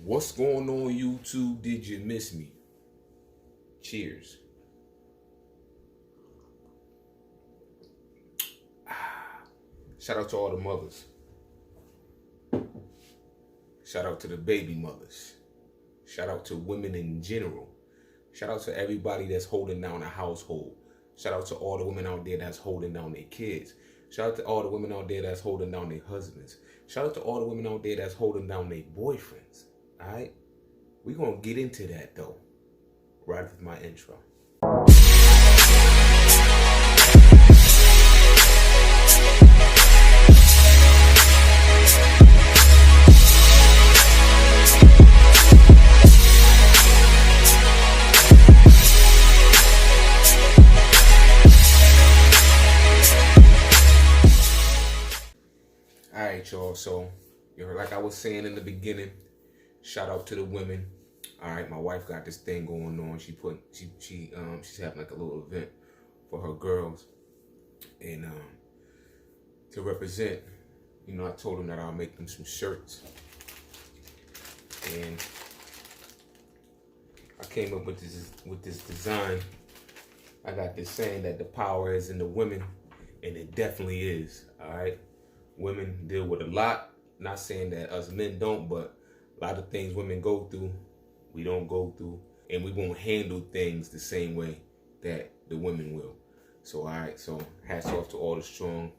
What's going on, YouTube? Did you miss me? Cheers. Shout out to all the mothers. Shout out to the baby mothers. Shout out to women in general. Shout out to everybody that's holding down a household. Shout out to all the women out there that's holding down their kids. Shout out to all the women out there that's holding down their husbands. Shout out to all the women out there that's holding down their boyfriends. All right? We're going to get into that, though, right after my intro. All right, y'all. So, like I was saying in the beginning, shout out to the women. All right, my wife got this thing going on. She's having like a little event for her girls, and to represent, you know, I told them that I'll make them some shirts, and I came up with this design. I got this saying that the power is in the women, and it definitely is. All right, women deal with a lot. Not saying that us men don't, but a lot of things women go through, we don't go through, and we won't handle things the same way that the women will. So, all right, so hats off to all the strong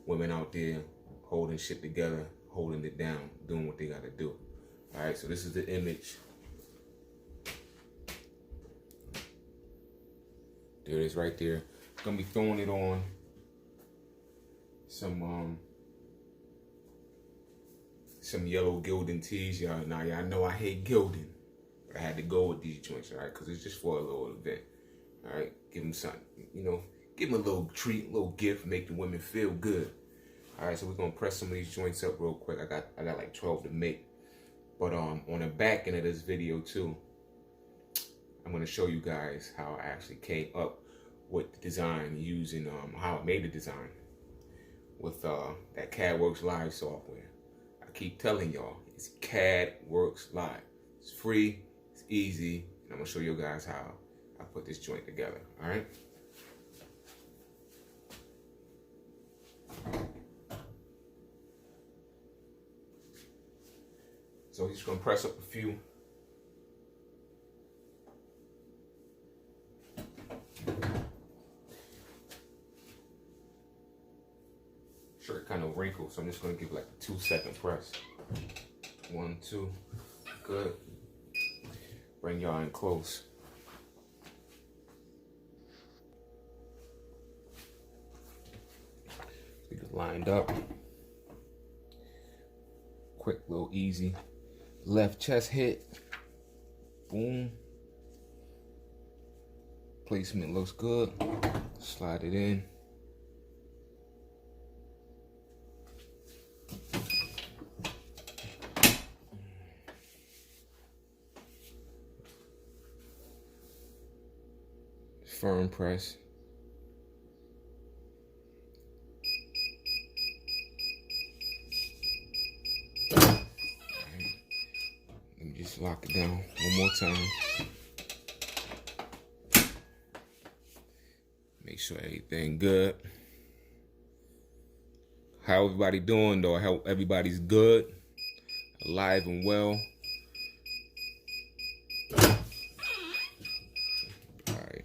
women out there holding shit together, holding it down, doing what they got to do. All right, so this is the image. There it is right there. Gonna be throwing it on some yellow Gildan tees, y'all. Now, y'all know I hate Gildan, but I had to go with these joints, all right? Because it's just for a little event, all right? Give them something, you know, give them a little treat, a little gift, make the women feel good. All right, so we're gonna press some of these joints up real quick. I got like 12 to make. But on the back end of this video too, I'm gonna show you guys how I actually came up with the design using how I made the design with that Cadworxlive software. Keep telling y'all, it's Cadworxlive. It's free, it's easy, and I'm gonna show you guys how I put this joint together. All right. So he's gonna press up a few. Shirt kind of wrinkled, so I'm just gonna give like a 2-second press. 1, 2, good. Bring y'all in close. Get it lined up. Quick, little easy. Left chest hit. Boom. Placement looks good. Slide it in. Firm press. All right. Let me just lock it down one more time. Make sure everything good. How everybody doing though? I hope everybody's good, alive and well.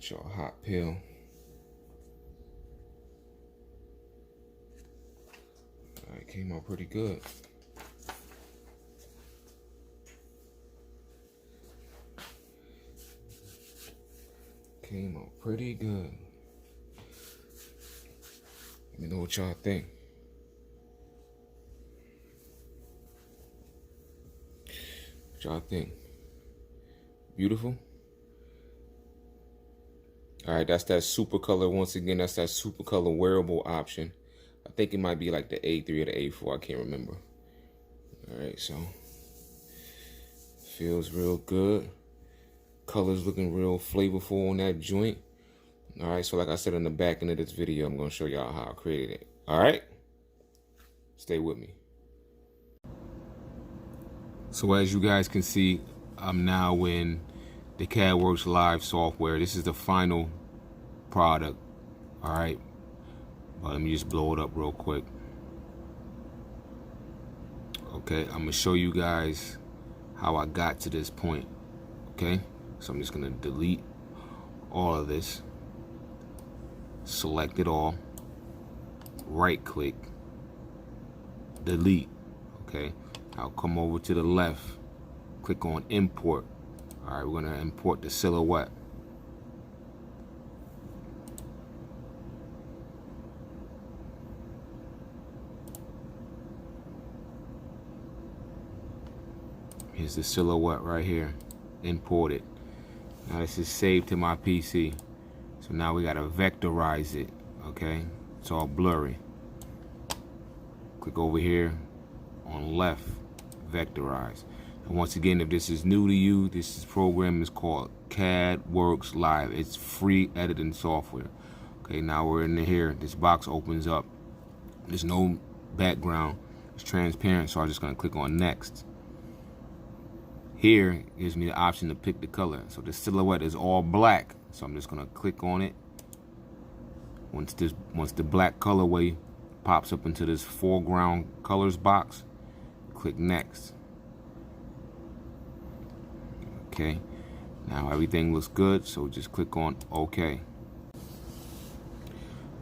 Y'all, hot pill. All right, came out pretty good. Came out pretty good. Let me know what y'all think. What y'all think? Beautiful? All right, that's that super color. Once again, that's that super color wearable option. I think it might be like the A3 or the A4. I can't remember. All right, so feels real good. Colors looking real flavorful on that joint. All right, so like I said in the back end of this video, I'm going to show y'all how I created it. All right, stay with me. So as you guys can see, I'm now in the Cadworxlive software. This is the final product. All right, but let me just blow it up real quick. Okay, I'm gonna show you guys how I got to this point. Okay, so I'm just gonna delete all of this, select it all, right click, delete. Okay, I'll come over to the left, click on import. All right, we're gonna import the silhouette. Here's the silhouette right here, imported. Now this is saved to my PC. So now we gotta vectorize it, okay? It's all blurry. Click over here on left, vectorize. And once again, if this is new to you, this program is called Cadworxlive. It's free editing software. Okay, now we're in here. This box opens up. There's no background. It's transparent, so I'm just gonna click on next. Here gives me the option to pick the color. So the silhouette is all black, so I'm just gonna click on it. Once the black colorway pops up into this foreground colors box, click next. Okay, now everything looks good, so just click on OK.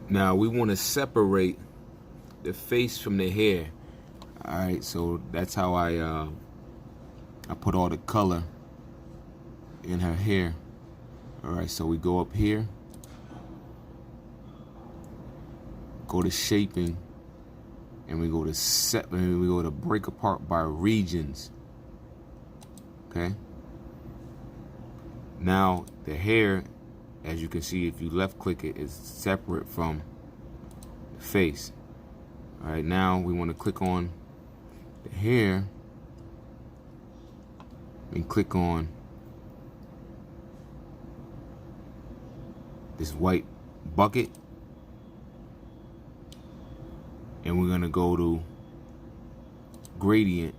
Now we want to separate the face from the hair. All right, so that's how I put all the color in her hair. All right, so we go up here, go to shaping, and we go to break apart by regions. Okay. Now the hair, as you can see, if you left click it, is separate from the face. All right, now we want to click on the hair and click on this white bucket, and we're gonna go to gradient.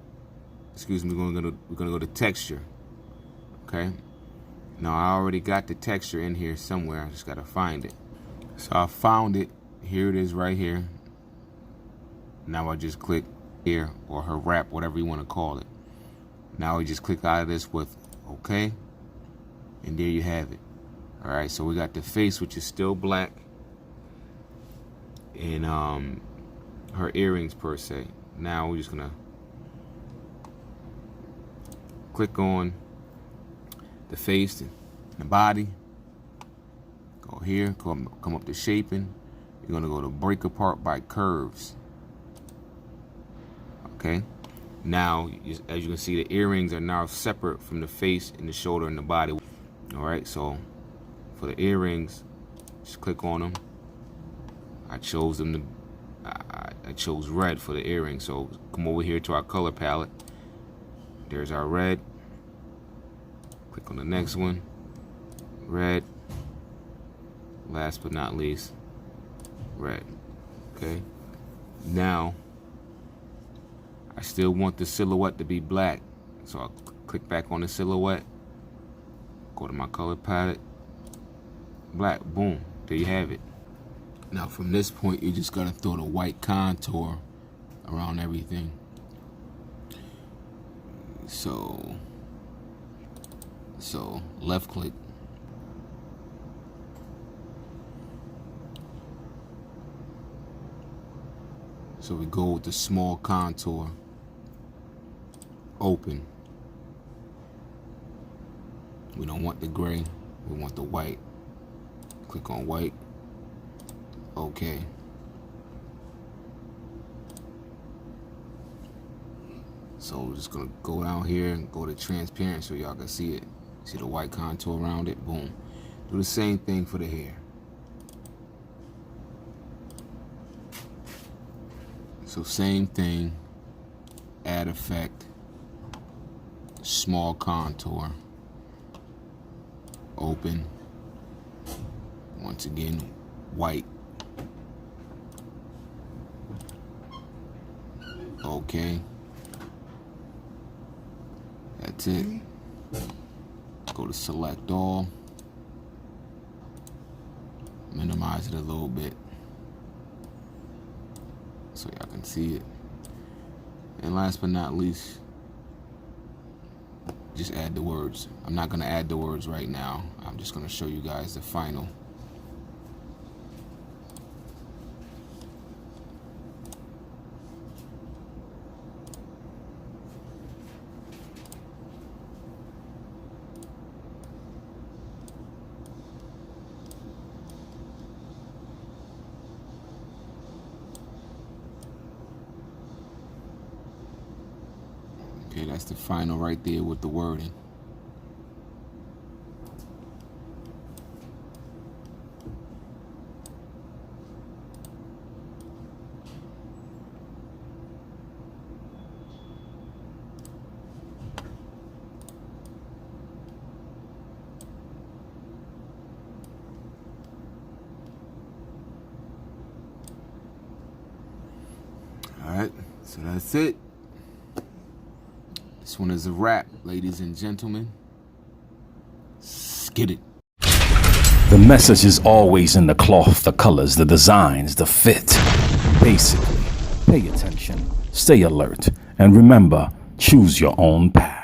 Excuse me, we're gonna go to texture. Okay. Now I already got the texture in here somewhere. I just gotta find it. So I found it. Here it is right here. Now I just click here, or her wrap, whatever you want to call it. Now we just click out of this with OK, and there you have it. All right, so we got the face, which is still black, and her earrings per se. Now we're just gonna click on the face and the body. Go here, come up to shaping. You're gonna go to break apart by curves. Okay. Now, as you can see, the earrings are now separate from the face and the shoulder and the body. All right, so for the earrings, just click on them. I chose them I chose red for the earrings. So come over here to our color palette. There's our red. Click on the next one. Red. Last but not least, red. Okay. Now, I still want the silhouette to be black, so I'll click back on the silhouette, go to my color palette, black, boom, there you have it. Now from this point, you just gotta throw the white contour around everything. So left click. So we go with the small contour. Open. We don't want the gray, we want the white. Click on white. Okay. So we're just gonna go down here and go to transparent so y'all can see it. See the white contour around it? Boom. Do the same thing for the hair. So same thing, add effect, small contour, open, once again, white, okay, That's it. Go to select all. Minimize it a little bit so y'all can see it. And last but not least, just add the words. I'm not gonna add the words right now. I'm just gonna show you guys the final. Okay, that's the final right there with the wording. All right, so that's it. This one is a wrap, ladies and gentlemen. Skid it. The message is always in the cloth, the colors, the designs, the fit. Basically, pay attention, stay alert, and remember, choose your own path.